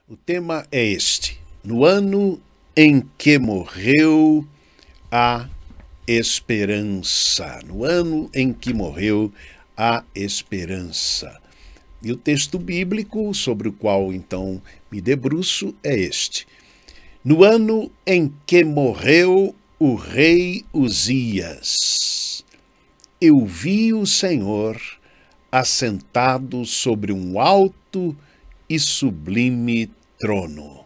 O tema é este: no ano em que morreu a esperança. No ano em que morreu a esperança. E o texto bíblico sobre o qual então me debruço é este: no ano em que morreu o rei Uzias, eu vi o Senhor assentado sobre um alto e sublime trono,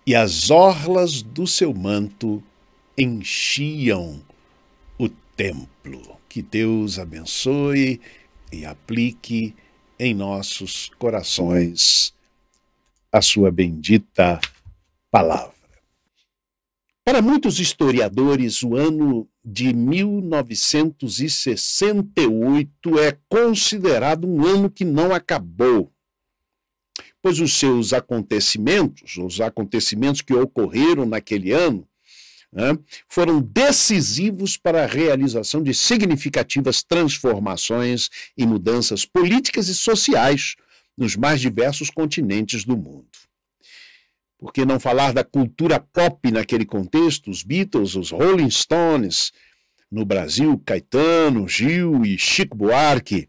e as orlas do seu manto enchiam o templo. Que Deus abençoe e aplique em nossos corações a sua bendita palavra. Para muitos historiadores, o ano de 1968 é considerado um ano que não acabou, pois os seus acontecimentos, os acontecimentos que ocorreram naquele ano, foram decisivos para a realização de significativas transformações e mudanças políticas e sociais nos mais diversos continentes do mundo. Por que não falar da cultura pop naquele contexto? Os Beatles, os Rolling Stones, no Brasil, Caetano, Gil e Chico Buarque.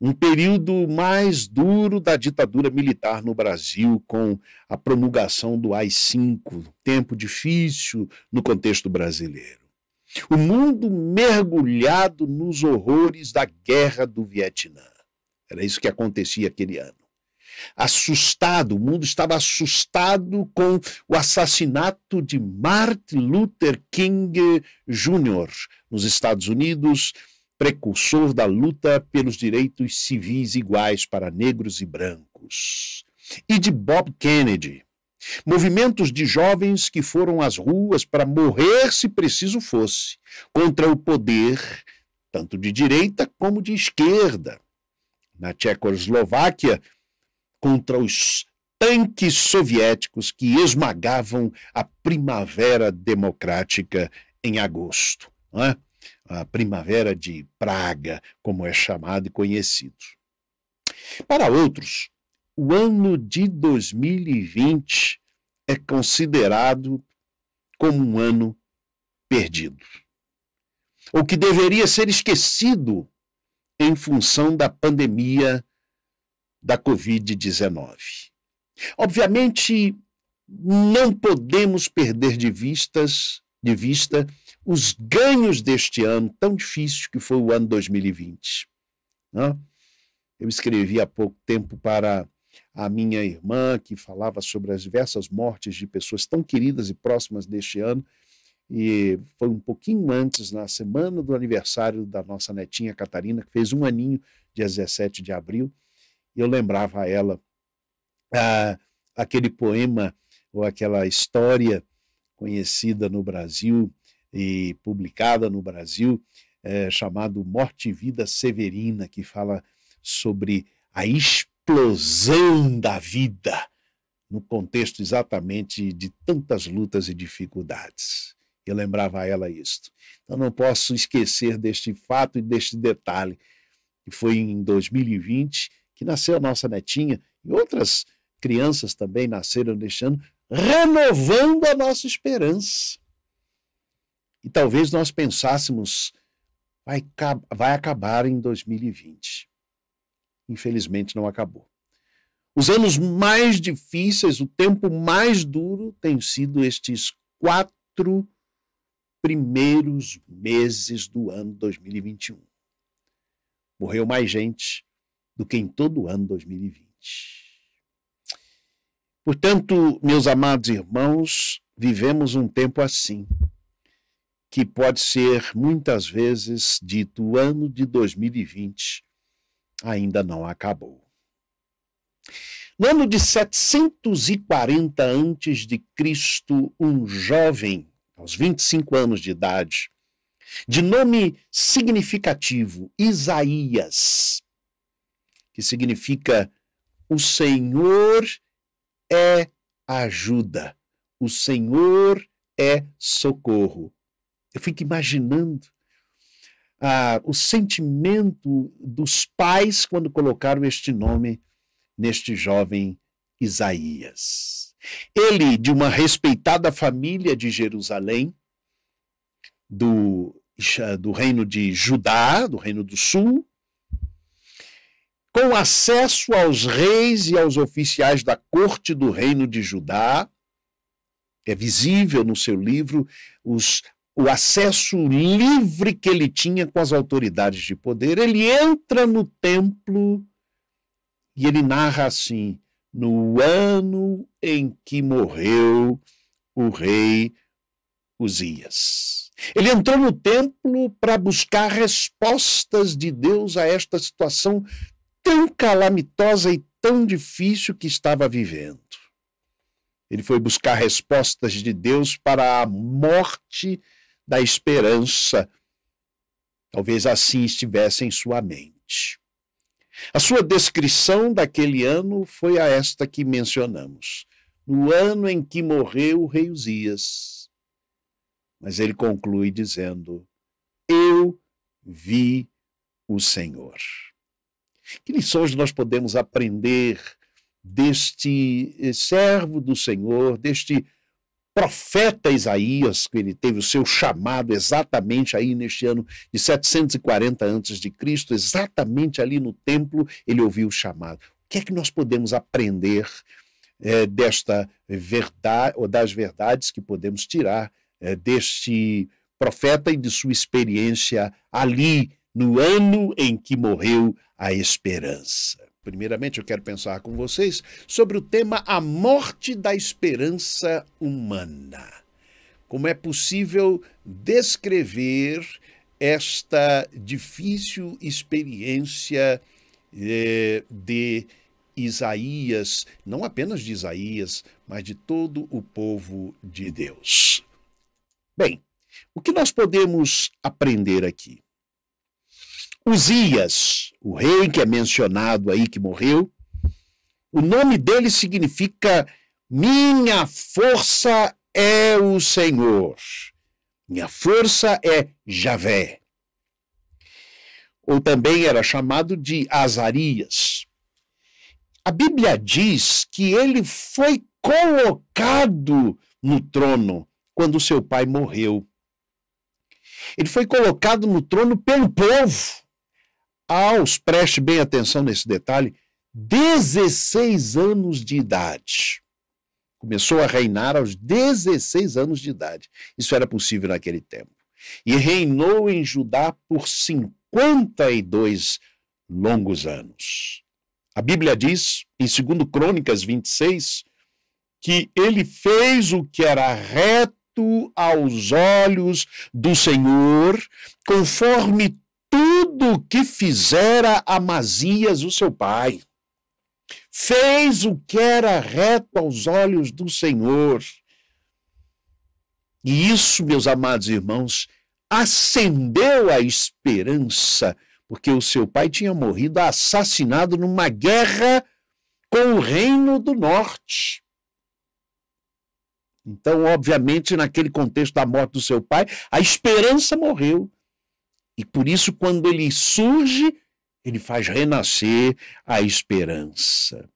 Um período mais duro da ditadura militar no Brasil, com a promulgação do AI-5, tempo difícil no contexto brasileiro. O mundo mergulhado nos horrores da Guerra do Vietnã. Era isso que acontecia aquele ano. Assustado, o mundo estava assustado com o assassinato de Martin Luther King Jr. nos Estados Unidos, precursor da luta pelos direitos civis iguais para negros e brancos, e de Bob Kennedy. Movimentos de jovens que foram às ruas para morrer se preciso fosse, contra o poder, tanto de direita como de esquerda. Na Tchecoslováquia, contra os tanques soviéticos que esmagavam a Primavera Democrática em agosto, não é? A Primavera de Praga, como é chamado e conhecido. Para outros, o ano de 2020 é considerado como um ano perdido, ou que deveria ser esquecido em função da pandemia da Covid-19. Obviamente, não podemos perder de vista os ganhos deste ano tão difícil que foi o ano 2020. Não? Eu escrevi há pouco tempo para a minha irmã, que falava sobre as diversas mortes de pessoas tão queridas e próximas deste ano, e foi um pouquinho antes, na semana do aniversário da nossa netinha Catarina, que fez um aninho, dia 17 de abril, e eu lembrava a ela aquele poema ou aquela história conhecida no Brasil e publicada no Brasil, chamado Morte e Vida Severina, que fala sobre a explosão da vida no contexto exatamente de tantas lutas e dificuldades. Eu lembrava a ela isto. Então não posso esquecer deste fato e deste detalhe, que foi em 2020 que nasceu a nossa netinha, e outras crianças também nasceram neste ano, renovando a nossa esperança. E talvez nós pensássemos, vai acabar em 2020. Infelizmente não acabou. Os anos mais difíceis, o tempo mais duro, tem sido estes 4 primeiros meses do ano 2021. Morreu mais gente do que em todo o ano 2020. Portanto, meus amados irmãos, vivemos um tempo assim, que pode ser muitas vezes dito: o ano de 2020 ainda não acabou. No ano de 740 a.C., um jovem, aos 25 anos de idade, de nome significativo, Isaías, que significa o Senhor é ajuda, o Senhor é socorro. Eu fico imaginando o sentimento dos pais quando colocaram este nome neste jovem Isaías. Ele, de uma respeitada família de Jerusalém, do reino de Judá, do reino do sul, com acesso aos reis e aos oficiais da corte do reino de Judá. É visível no seu livro o acesso livre que ele tinha com as autoridades de poder. Ele entra no templo e ele narra assim: no ano em que morreu o rei Uzias. Ele entrou no templo para buscar respostas de Deus a esta situação tão calamitosa e tão difícil que estava vivendo. Ele foi buscar respostas de Deus para a morte da esperança. Talvez assim estivesse em sua mente. A sua descrição daquele ano foi a esta que mencionamos. No ano em que morreu o rei Uzias. Mas ele conclui dizendo: eu vi o Senhor. Que lições nós podemos aprender deste servo do Senhor, deste profeta Isaías, que ele teve o seu chamado exatamente aí neste ano de 740 a.C., exatamente ali no templo, ele ouviu o chamado. O que é que nós podemos aprender desta verdade, ou das verdades que podemos tirar deste profeta e de sua experiência ali no ano em que morreu a esperança? Primeiramente, eu quero pensar com vocês sobre o tema a morte da esperança humana. Como é possível descrever esta difícil experiência de Isaías, não apenas de Isaías, mas de todo o povo de Deus. Bem, o que nós podemos aprender aqui? Uzias, o rei que é mencionado aí, que morreu, o nome dele significa minha força é o Senhor. Minha força é Javé. Ou também era chamado de Azarias. A Bíblia diz que ele foi colocado no trono quando seu pai morreu. Ele foi colocado no trono pelo povo. Preste bem atenção nesse detalhe, 16 anos de idade. Começou a reinar aos 16 anos de idade. Isso era possível naquele tempo. E reinou em Judá por 52 longos anos. A Bíblia diz, em 2 Crônicas 26, que ele fez o que era reto aos olhos do Senhor, conforme tudo o que fizera Amazias, o seu pai. Fez o que era reto aos olhos do Senhor. E isso, meus amados irmãos, acendeu a esperança, porque o seu pai tinha morrido assassinado numa guerra com o Reino do Norte. Então, obviamente, naquele contexto da morte do seu pai, a esperança morreu. E por isso, quando ele surge, ele faz renascer a esperança.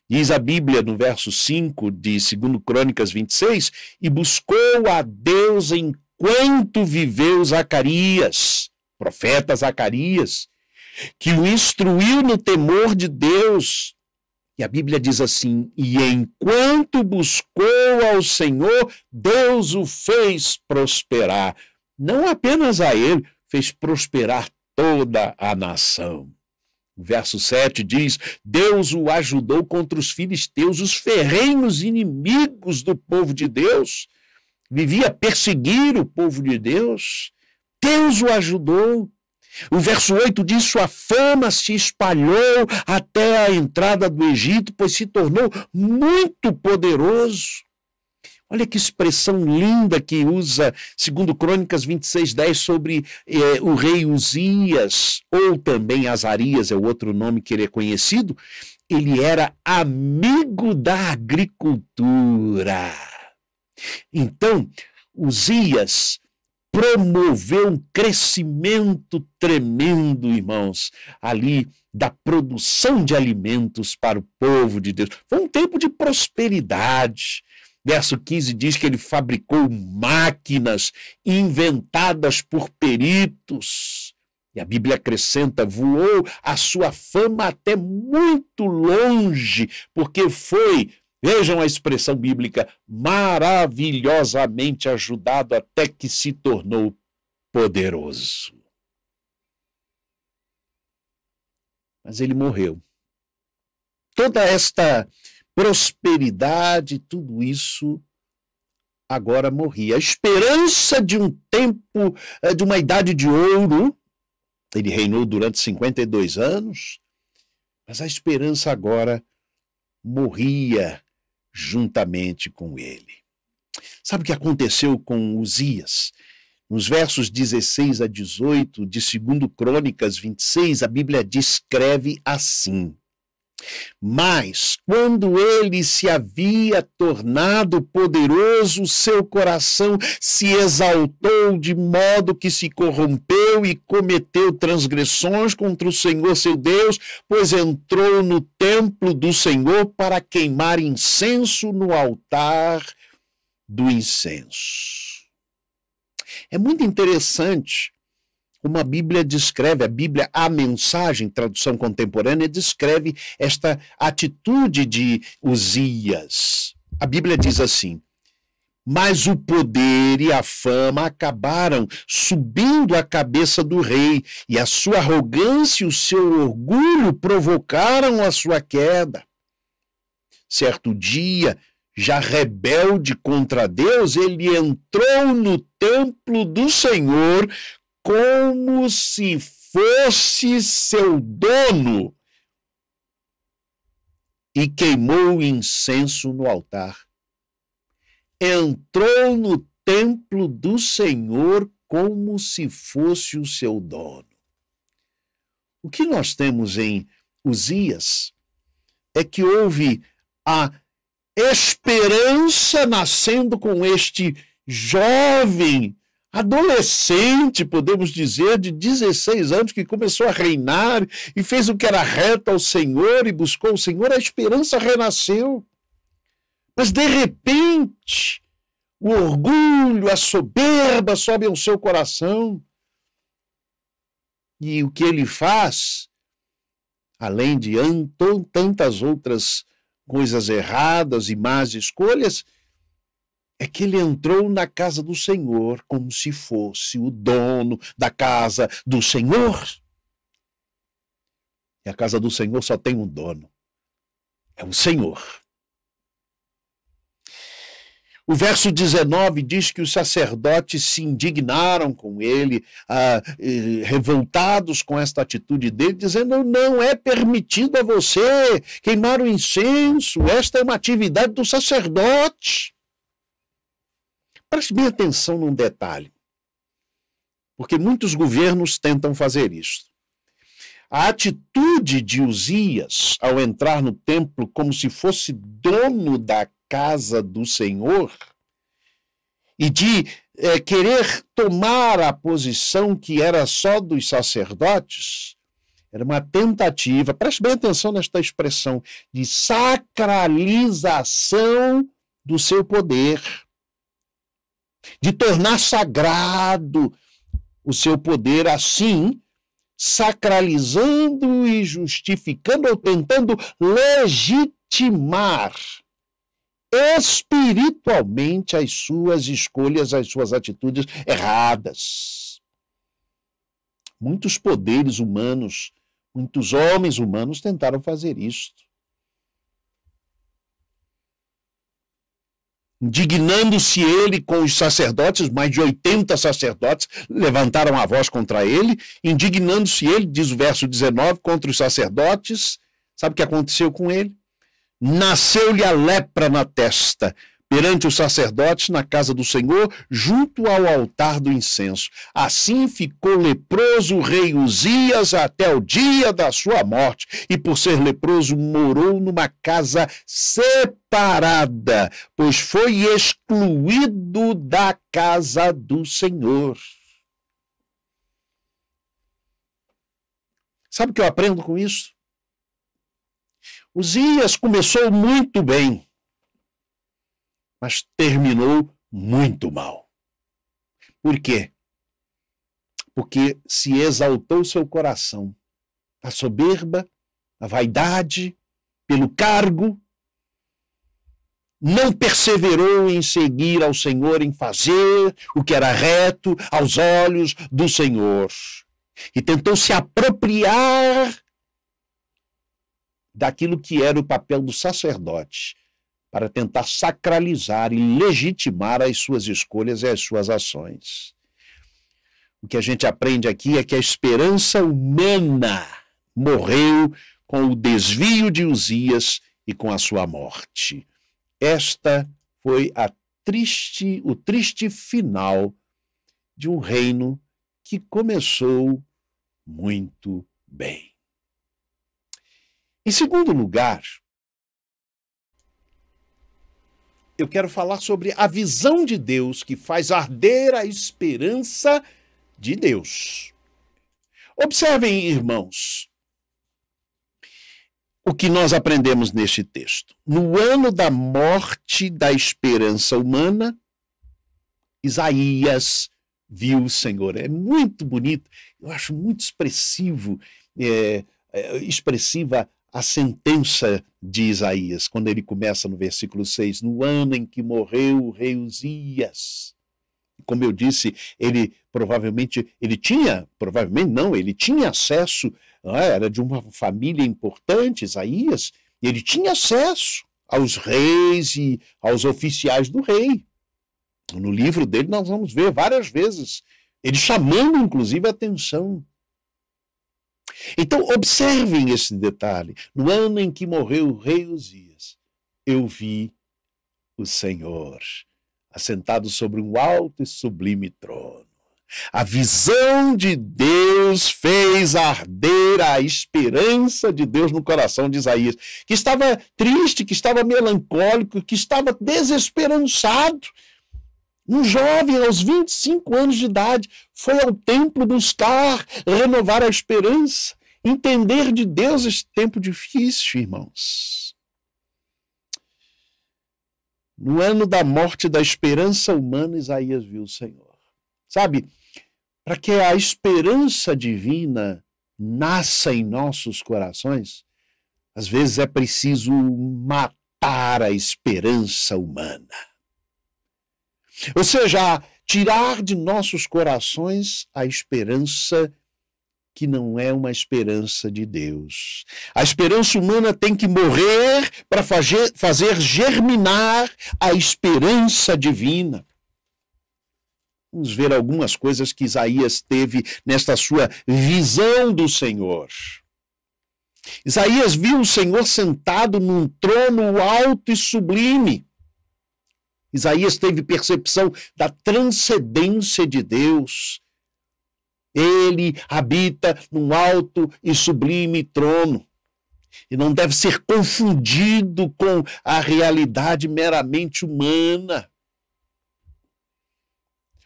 Diz a Bíblia no verso 5 de 2 Crônicas 26, e buscou a Deus enquanto viveu Zacarias, profeta Zacarias, que o instruiu no temor de Deus. E a Bíblia diz assim, e enquanto buscou ao Senhor, Deus o fez prosperar. Não apenas a ele, fez prosperar toda a nação. O verso 7 diz, Deus o ajudou contra os filisteus, os ferrenhos inimigos do povo de Deus. Vivia a perseguir o povo de Deus. Deus o ajudou. O verso 8 diz, sua fama se espalhou até a entrada do Egito, pois se tornou muito poderoso. Olha que expressão linda que usa 2 Crônicas 26:10 sobre o rei Uzias, ou também Azarias, é o outro nome que ele é conhecido. Ele era amigo da agricultura. Então, Uzias promoveu um crescimento tremendo, irmãos, ali da produção de alimentos para o povo de Deus. Foi um tempo de prosperidade. Verso 15 diz que ele fabricou máquinas inventadas por peritos. E a Bíblia acrescenta, voou a sua fama até muito longe, porque foi, vejam a expressão bíblica, maravilhosamente ajudado até que se tornou poderoso. Mas ele morreu. Toda esta prosperidade, tudo isso agora morria. A esperança de um tempo, de uma idade de ouro, ele reinou durante 52 anos, mas a esperança agora morria juntamente com ele. Sabe o que aconteceu com Uzias? Nos versos 16 a 18 de 2 Crônicas 26, a Bíblia descreve assim: mas, quando ele se havia tornado poderoso, seu coração se exaltou de modo que se corrompeu e cometeu transgressões contra o Senhor seu Deus, pois entrou no templo do Senhor para queimar incenso no altar do incenso. É muito interessante como a Bíblia descreve, a Mensagem, tradução contemporânea, descreve esta atitude de Uzias. A Bíblia diz assim: mas o poder e a fama acabaram subindo a cabeça do rei, e a sua arrogância e o seu orgulho provocaram a sua queda. Certo dia, já rebelde contra Deus, ele entrou no templo do Senhor como se fosse seu dono e queimou incenso no altar. Entrou no templo do Senhor como se fosse o seu dono. O que nós temos em Uzias é que houve a esperança nascendo com este jovem, adolescente, podemos dizer, de 16 anos, que começou a reinar e fez o que era reto ao Senhor e buscou o Senhor. A esperança renasceu. Mas, de repente, o orgulho, a soberba sobem ao seu coração. E o que ele faz, além de tantas outras coisas erradas e más escolhas, é que ele entrou na casa do Senhor como se fosse o dono da casa do Senhor. E a casa do Senhor só tem um dono. É o Senhor. O verso 19 diz que os sacerdotes se indignaram com ele, revoltados com esta atitude dele, dizendo: não é permitido a você queimar o incenso, esta é uma atividade do sacerdote. Preste bem atenção num detalhe, porque muitos governos tentam fazer isso. A atitude de Uzias ao entrar no templo como se fosse dono da casa do Senhor e de querer tomar a posição que era só dos sacerdotes, era uma tentativa, preste bem atenção nesta expressão, de sacralização do seu poder, de tornar sagrado o seu poder, assim, sacralizando e justificando ou tentando legitimar espiritualmente as suas escolhas, as suas atitudes erradas. Muitos poderes humanos, muitos homens humanos tentaram fazer isso. Indignando-se ele com os sacerdotes, mais de 80 sacerdotes levantaram a voz contra ele, indignando-se ele, diz o verso 19, contra os sacerdotes. Sabe o que aconteceu com ele? Nasceu-lhe a lepra na testa, perante os sacerdotes na casa do Senhor, junto ao altar do incenso. Assim ficou leproso o rei Uzias até o dia da sua morte, e por ser leproso morou numa casa separada, pois foi excluído da casa do Senhor. Sabe o que eu aprendo com isso? Uzias começou muito bem, mas terminou muito mal. Por quê? Porque se exaltou seu coração. A soberba, a vaidade, pelo cargo, não perseverou em seguir ao Senhor, em fazer o que era reto aos olhos do Senhor. E tentou se apropriar daquilo que era o papel do sacerdote, para tentar sacralizar e legitimar as suas escolhas e as suas ações. O que a gente aprende aqui é que a esperança humana morreu com o desvio de Uzias e com a sua morte. Esta foi o triste final de um reino que começou muito bem. Em segundo lugar, eu quero falar sobre a visão de Deus que faz arder a esperança de Deus. Observem, irmãos, o que nós aprendemos neste texto. No ano da morte da esperança humana, Isaías viu o Senhor. É muito bonito, eu acho muito expressiva a sentença de Isaías, quando ele começa no versículo 6, no ano em que morreu o rei Uzias. Como eu disse, ele tinha acesso, era de uma família importante, Isaías, e ele tinha acesso aos reis e aos oficiais do rei. No livro dele nós vamos ver várias vezes, ele chamando inclusive a atenção. Então observem esse detalhe. No ano em que morreu o rei Uzias, eu vi o Senhor assentado sobre um alto e sublime trono. A visão de Deus fez arder a esperança de Deus no coração de Isaías, que estava triste, que estava melancólico, que estava desesperançado. Um jovem, aos 25 anos de idade, foi ao templo buscar renovar a esperança, entender de Deus esse tempo difícil, irmãos. No ano da morte da esperança humana, Isaías viu o Senhor. Sabe, para que a esperança divina nasça em nossos corações, às vezes é preciso matar a esperança humana. Ou seja, tirar de nossos corações a esperança que não é uma esperança de Deus. A esperança humana tem que morrer para fazer germinar a esperança divina. Vamos ver algumas coisas que Isaías teve nesta sua visão do Senhor. Isaías viu o Senhor sentado num trono alto e sublime. Isaías teve percepção da transcendência de Deus. Ele habita num alto e sublime trono. E não deve ser confundido com a realidade meramente humana.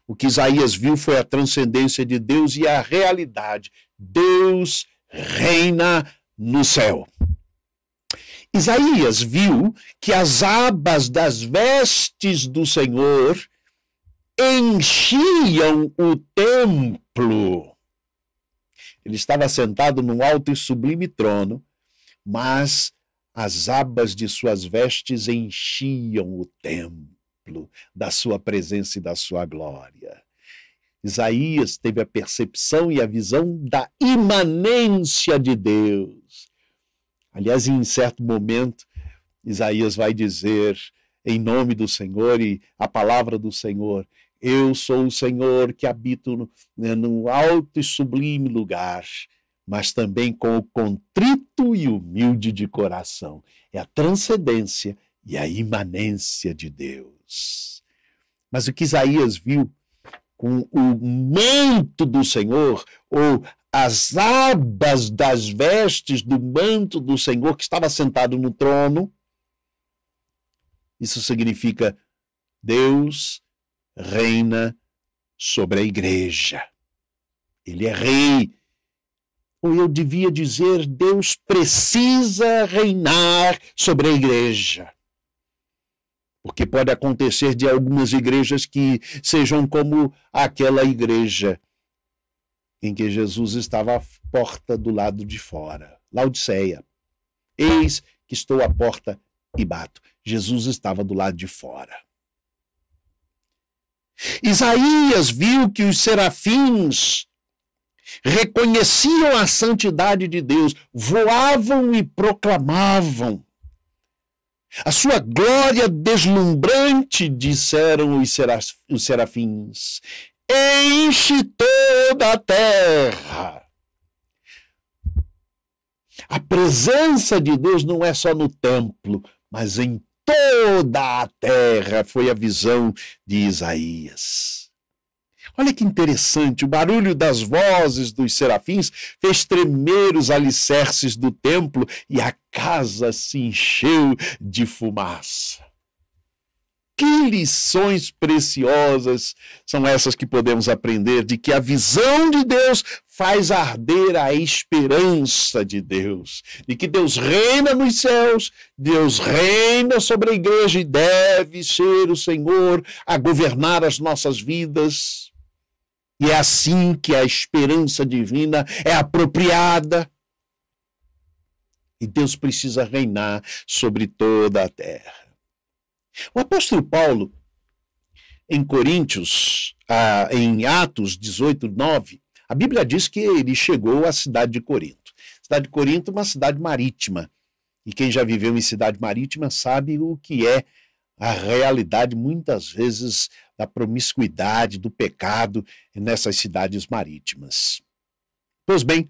O que Isaías viu foi a transcendência de Deus e a realidade. Deus reina no céu. Isaías viu que as abas das vestes do Senhor enchiam o templo. Ele estava sentado num alto e sublime trono, mas as abas de suas vestes enchiam o templo da sua presença e da sua glória. Isaías teve a percepção e a visão da imanência de Deus. Aliás, em certo momento, Isaías vai dizer, em nome do Senhor e a palavra do Senhor, eu sou o Senhor que habito no alto e sublime lugar, mas também com o contrito e humilde de coração. É a transcendência e a imanência de Deus. Mas o que Isaías viu com o manto do Senhor, ou as abas das vestes do manto do Senhor que estava sentado no trono, isso significa Deus reina sobre a igreja. Ele é rei. ou eu devia dizer, Deus precisa reinar sobre a igreja. Porque pode acontecer de algumas igrejas que sejam como aquela igreja em que Jesus estava à porta do lado de fora. Laodiceia. Eis que estou à porta e bato. Jesus estava do lado de fora. Isaías viu que os serafins reconheciam a santidade de Deus, voavam e proclamavam. A sua glória deslumbrante, disseram os serafins, enche toda a terra. A presença de Deus não é só no templo, mas em toda a terra, foi a visão de Isaías. Olha que interessante, o barulho das vozes dos serafins fez tremer os alicerces do templo e a casa se encheu de fumaça. Que lições preciosas são essas que podemos aprender de que a visão de Deus faz arder a esperança de Deus, de que Deus reina nos céus, Deus reina sobre a igreja e deve ser o Senhor a governar as nossas vidas. E é assim que a esperança divina é apropriada. E Deus precisa reinar sobre toda a terra. O apóstolo Paulo, em Coríntios, em Atos 18:9, a Bíblia diz que ele chegou à cidade de Corinto. A cidade de Corinto é uma cidade marítima. E quem já viveu em cidade marítima sabe o que é a realidade, muitas vezes, da promiscuidade, do pecado nessas cidades marítimas. Pois bem,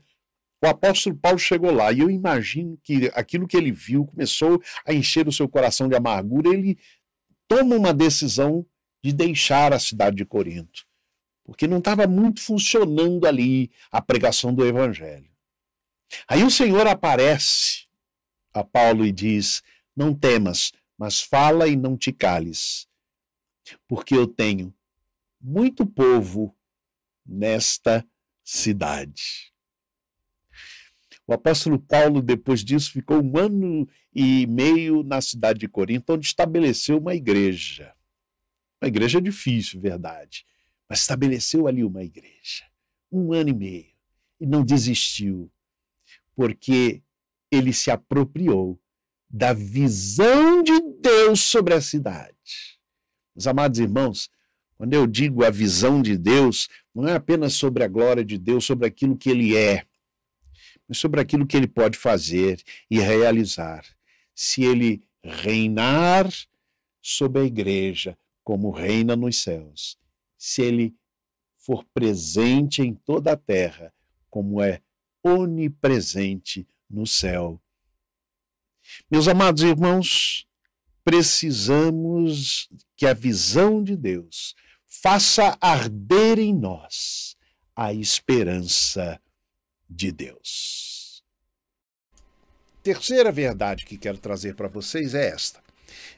o apóstolo Paulo chegou lá e eu imagino que aquilo que ele viu começou a encher o seu coração de amargura. Ele toma uma decisão de deixar a cidade de Corinto, porque não estava muito funcionando ali a pregação do evangelho. Aí o Senhor aparece a Paulo e diz, não temas, mas fala e não te cales, porque eu tenho muito povo nesta cidade. O apóstolo Paulo, depois disso, ficou 1 ano e meio na cidade de Corinto, onde estabeleceu uma igreja. Uma igreja difícil, verdade, mas estabeleceu ali uma igreja. 1 ano e meio. E não desistiu, porque ele se apropriou da visão de Deus sobre a cidade. Meus amados irmãos, quando eu digo a visão de Deus, não é apenas sobre a glória de Deus, sobre aquilo que ele é, mas sobre aquilo que ele pode fazer e realizar. Se ele reinar sobre a igreja como reina nos céus, se ele for presente em toda a terra, como é onipresente no céu. Meus amados irmãos, precisamos que a visão de Deus faça arder em nós a esperança de Deus. Terceira verdade que quero trazer para vocês é esta: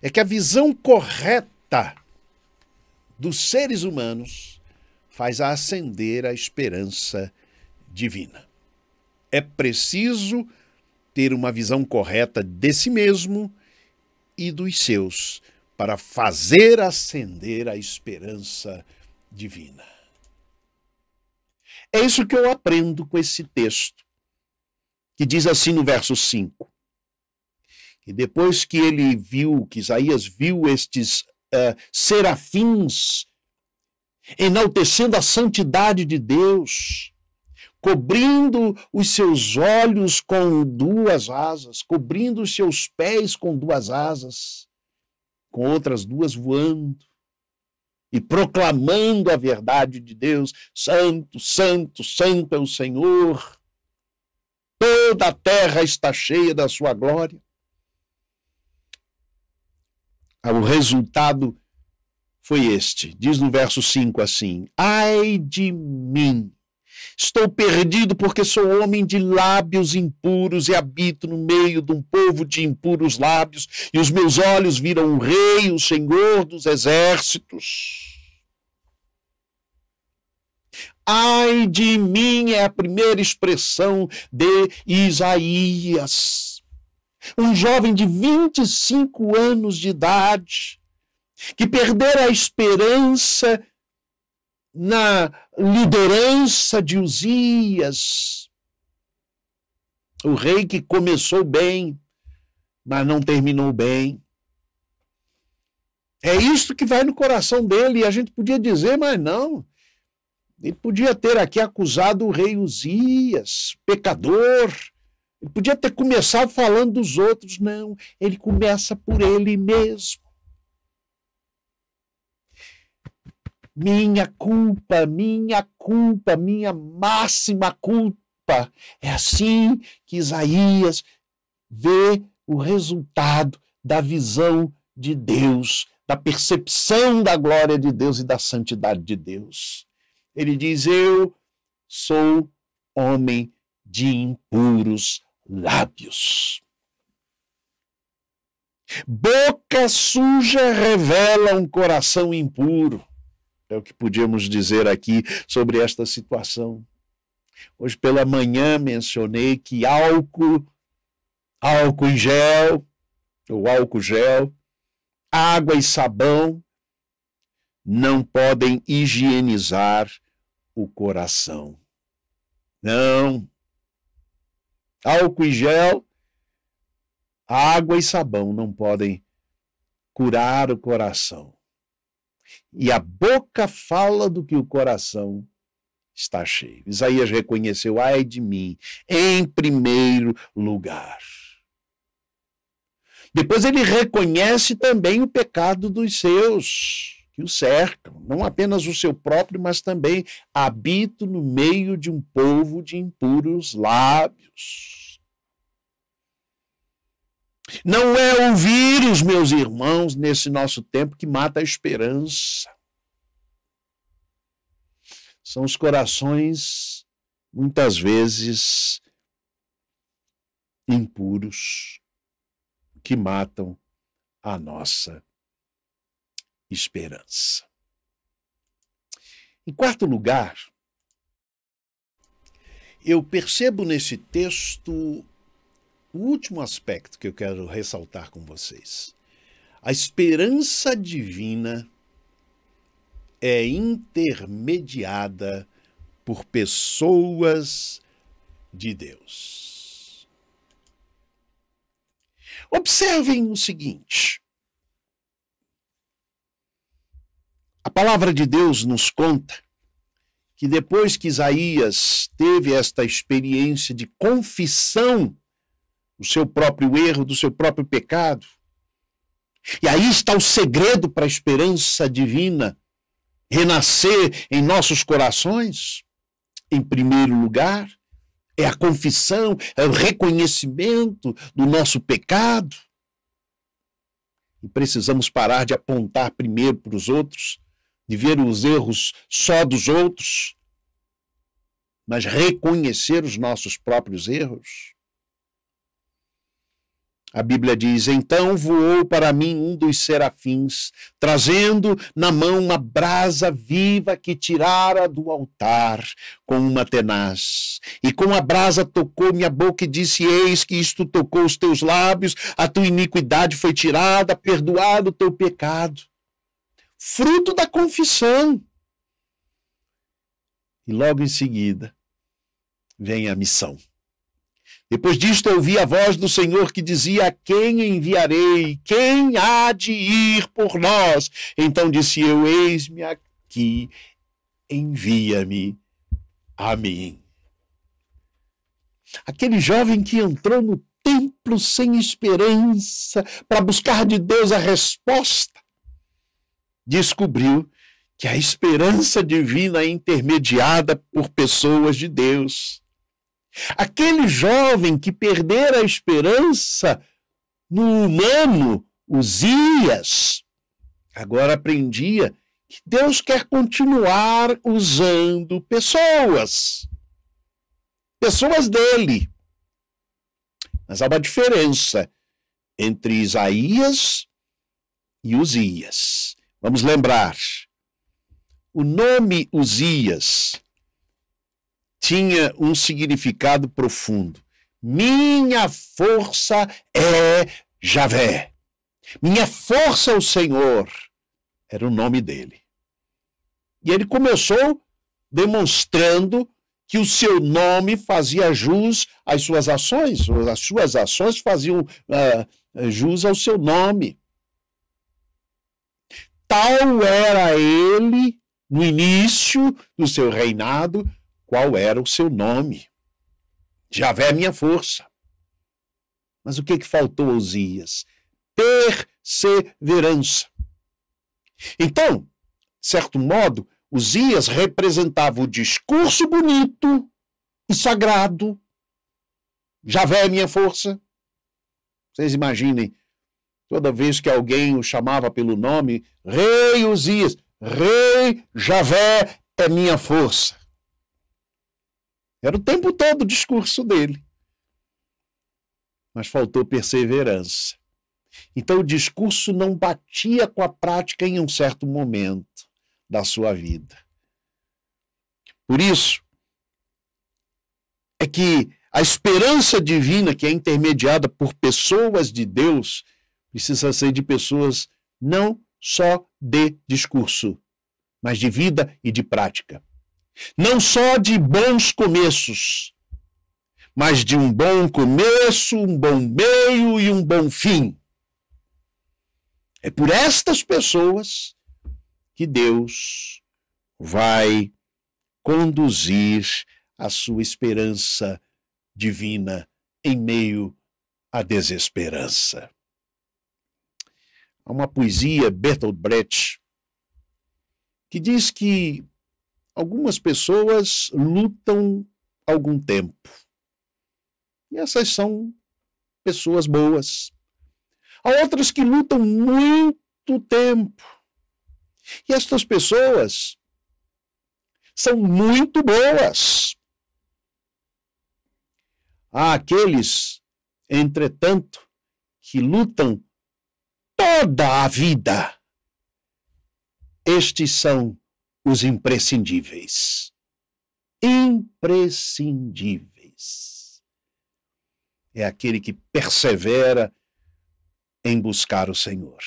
é que a visão correta dos seres humanos faz acender a esperança divina. É preciso ter uma visão correta de si mesmo e dos seus para fazer acender a esperança divina. É isso que eu aprendo com esse texto, que diz assim no verso 5. E depois que ele viu, que Isaías viu estes serafins enaltecendo a santidade de Deus, cobrindo os seus olhos com 2 asas, cobrindo os seus pés com 2 asas, com outras 2 voando, e proclamando a verdade de Deus, santo, santo, santo é o Senhor, toda a terra está cheia da sua glória. O resultado foi este, diz no verso 5 assim, ai de mim, estou perdido porque sou homem de lábios impuros e habito no meio de um povo de impuros lábios, e os meus olhos viram o Rei, o Senhor dos exércitos. Ai de mim é a primeira expressão de Isaías. Um jovem de 25 anos de idade, que perdera a esperança na liderança de Uzias, o rei que começou bem, mas não terminou bem. É isso que vai no coração dele, e a gente podia dizer, mas não. Ele podia ter aqui acusado o rei Uzias, pecador. Ele podia ter começado falando dos outros. Não, ele começa por ele mesmo. Minha culpa, minha máxima culpa. É assim que Isaías vê o resultado da visão de Deus, da percepção da glória de Deus e da santidade de Deus. Ele diz, eu sou homem de impuros lábios. Boca suja revela um coração impuro. É o que podíamos dizer aqui sobre esta situação. Hoje pela manhã mencionei que álcool em gel, ou álcool gel, água e sabão não podem higienizar o coração. Não. Álcool e gel, água e sabão não podem curar o coração. E a boca fala do que o coração está cheio. Isaías reconheceu, ai de mim, em primeiro lugar. Depois ele reconhece também o pecado dos seus, que o cercam, não apenas o seu próprio, mas também habito no meio de um povo de impuros lábios. Não é ouvir os meus irmãos nesse nosso tempo que mata a esperança. São os corações, muitas vezes, impuros, que matam a nossa esperança. Em quarto lugar, eu percebo nesse texto o último aspecto que eu quero ressaltar com vocês. A esperança divina é intermediada por pessoas de Deus. Observem o seguinte. A palavra de Deus nos conta que depois que Isaías teve esta experiência de confissão do seu próprio erro, do seu próprio pecado, e aí está o segredo para a esperança divina renascer em nossos corações. Em primeiro lugar, é a confissão, é o reconhecimento do nosso pecado. E precisamos parar de apontar primeiro para os outros, de ver os erros só dos outros, mas reconhecer os nossos próprios erros. A Bíblia diz, então voou para mim um dos serafins, trazendo na mão uma brasa viva que tirara do altar com uma tenaz. E com a brasa tocou minha boca e disse, eis que isto tocou os teus lábios, a tua iniquidade foi tirada, perdoado o teu pecado. Fruto da confissão. E logo em seguida vem a missão. Depois disto eu ouvi a voz do Senhor que dizia, a quem enviarei? Quem há de ir por nós? Então disse eu, eis-me aqui, envia-me a mim. Aquele jovem que entrou no templo sem esperança para buscar de Deus a resposta, descobriu que a esperança divina é intermediada por pessoas de Deus. Aquele jovem que perdera a esperança no humano, Uzias, agora aprendia que Deus quer continuar usando pessoas dele. Mas há uma diferença entre Isaías e Uzias. Vamos lembrar, o nome Uzias tinha um significado profundo. Minha força é Javé. Minha força é o Senhor. Era o nome dele. E ele começou demonstrando que o seu nome fazia jus às suas ações. As suas ações faziam jus ao seu nome. Tal era ele, no início do seu reinado, qual era o seu nome. Javé é minha força. Mas o que faltou a Uzias? Perseverança. Então, de certo modo, Uzias representava o discurso bonito e sagrado. Javé é minha força. Vocês imaginem, toda vez que alguém o chamava pelo nome, Rei Uzias, Rei Javé é minha força. Era o tempo todo o discurso dele. Mas faltou perseverança. Então o discurso não batia com a prática em um certo momento da sua vida. Por isso é que a esperança divina que é intermediada por pessoas de Deus precisa ser de pessoas não só de discurso, mas de vida e de prática. Não só de bons começos, mas de um bom começo, um bom meio e um bom fim. É por estas pessoas que Deus vai conduzir a sua esperança divina em meio à desesperança. Há uma poesia, Bertolt Brecht, que diz que algumas pessoas lutam algum tempo. E essas são pessoas boas. Há outras que lutam muito tempo. E estas pessoas são muito boas. Há aqueles, entretanto, que lutam toda a vida. Estes são os imprescindíveis. Imprescindíveis. É aquele que persevera em buscar o Senhor.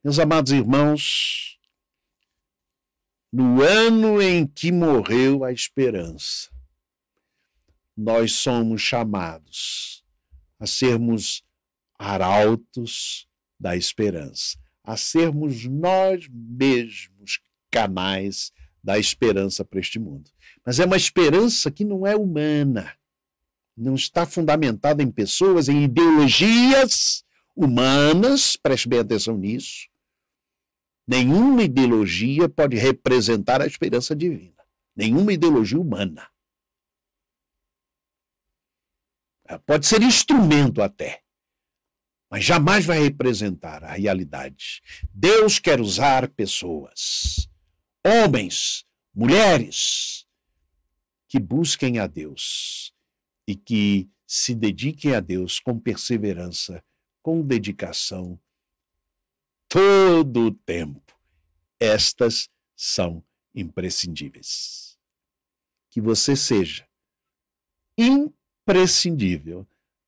Meus amados irmãos, no ano em que morreu a esperança, nós somos chamados a sermos arautos da esperança, a sermos nós mesmos canais da esperança para este mundo. Mas é uma esperança que não é humana, não está fundamentada em pessoas, em ideologias humanas, preste bem atenção nisso. Nenhuma ideologia pode representar a esperança divina. Nenhuma ideologia humana. Ela pode ser instrumento até, mas jamais vai representar a realidade. Deus quer usar pessoas, homens, mulheres, que busquem a Deus e que se dediquem a Deus com perseverança, com dedicação, todo o tempo. Estas são imprescindíveis. Que você seja imprescindível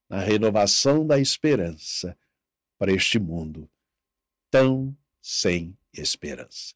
na renovação da esperança para este mundo tão sem esperança.